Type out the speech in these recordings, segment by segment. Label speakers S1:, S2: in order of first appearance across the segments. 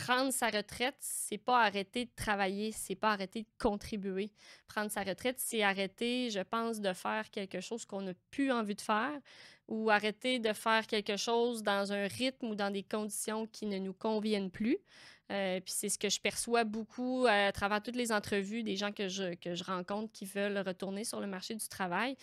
S1: Prendre sa retraite, c'est pas arrêter de travailler, c'est pas arrêter de contribuer. Prendre sa retraite, c'est arrêter, je pense, de faire quelque chose qu'on n'a plus envie de faire ou arrêter de faire quelque chose dans un rythme ou dans des conditions qui ne nous conviennent plus. Puis c'est ce que je perçois beaucoup à travers toutes les entrevues des gens que je rencontre qui veulent retourner sur le marché du travail.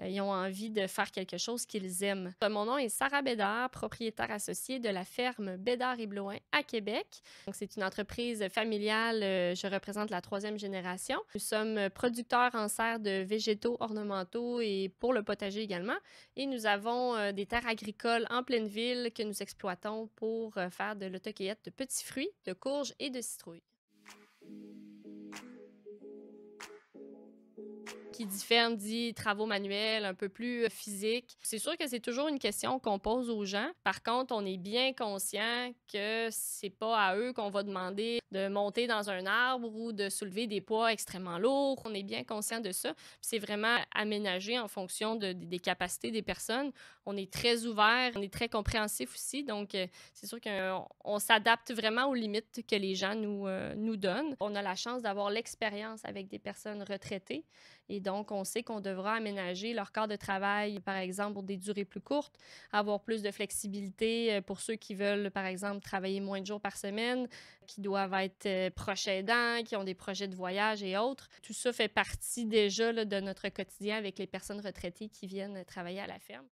S1: Ils ont envie de faire quelque chose qu'ils aiment. Mon nom est Sarah Bédard, propriétaire associée de la ferme Bédard et Bloin à Québec. Donc, c'est une entreprise familiale. Je représente la troisième génération. Nous sommes producteurs en serre de végétaux ornementaux et pour le potager également. Et nous avons des terres agricoles en pleine ville que nous exploitons pour faire de l'autocueillette de petits fruits, de courges et de citrouilles. Qui dit ferme dit travaux manuels, un peu plus physiques. C'est sûr que c'est toujours une question qu'on pose aux gens. Par contre, on est bien conscient que c'est pas à eux qu'on va demander de monter dans un arbre ou de soulever des poids extrêmement lourds. On est bien conscient de ça. Puis c'est vraiment aménagé en fonction des capacités des personnes. On est très ouvert, on est très compréhensif aussi. Donc, c'est sûr qu'on s'adapte vraiment aux limites que les gens nous donnent. On a la chance d'avoir l'expérience avec des personnes retraitées. Et donc, on sait qu'on devra aménager leur corps de travail, par exemple, pour des durées plus courtes, avoir plus de flexibilité pour ceux qui veulent, par exemple, travailler moins de jours par semaine, qui doivent être proches aidants, qui ont des projets de voyage et autres. Tout ça fait partie déjà là, de notre quotidien avec les personnes retraitées qui viennent travailler à la ferme.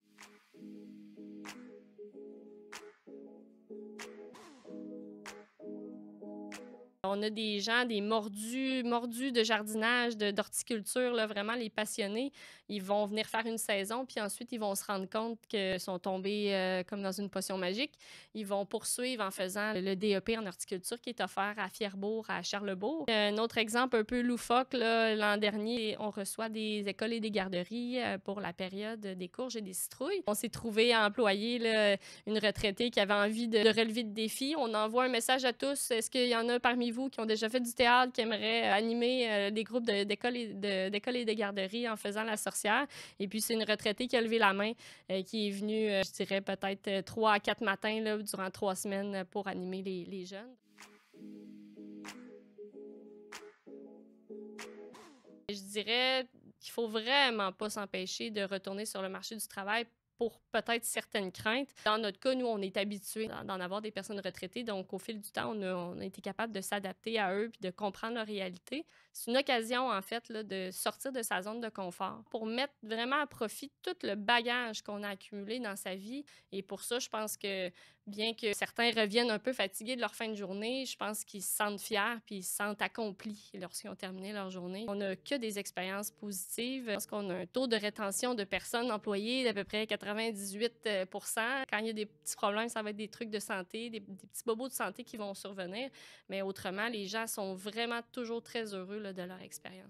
S1: On a des gens, des mordus de jardinage, d'horticulture, là, vraiment les passionnés. Ils vont venir faire une saison, puis ensuite, ils vont se rendre compte qu'ils sont tombés comme dans une potion magique. Ils vont poursuivre en faisant le DEP en horticulture qui est offert à Fierbourg, à Charlebourg. Un autre exemple un peu loufoque, l'an dernier, on reçoit des écoles et des garderies pour la période des courges et des citrouilles. On s'est trouvé à employer là, une retraitée qui avait envie de relever le défi. On envoie un message à tous. Est-ce qu'il y en a parmi vous qui ont déjà fait du théâtre, qui aimeraient animer des groupes d'écoles et de garderies en faisant la sorcière? Et puis, c'est une retraitée qui a levé la main, qui est venue, je dirais, peut-être 3 à 4 matins là, durant 3 semaines pour animer les jeunes. Je dirais qu'il faut vraiment pas s'empêcher de retourner sur le marché du travail pour peut-être certaines craintes. Dans notre cas, nous, on est habitués d'en avoir des personnes retraitées, donc au fil du temps, on a été capable de s'adapter à eux puis de comprendre leur réalité. C'est une occasion, en fait, là, de sortir de sa zone de confort pour mettre vraiment à profit tout le bagage qu'on a accumulé dans sa vie. Et pour ça, je pense que bien que certains reviennent un peu fatigués de leur fin de journée, je pense qu'ils se sentent fiers puis ils se sentent accomplis lorsqu'ils ont terminé leur journée. On n'a que des expériences positives. Je pense qu'on a un taux de rétention de personnes employées d'à peu près 98 Quand il y a des petits problèmes, ça va être des trucs de santé, des petits bobos de santé qui vont survenir. Mais autrement, les gens sont vraiment toujours très heureux là, de leur expérience.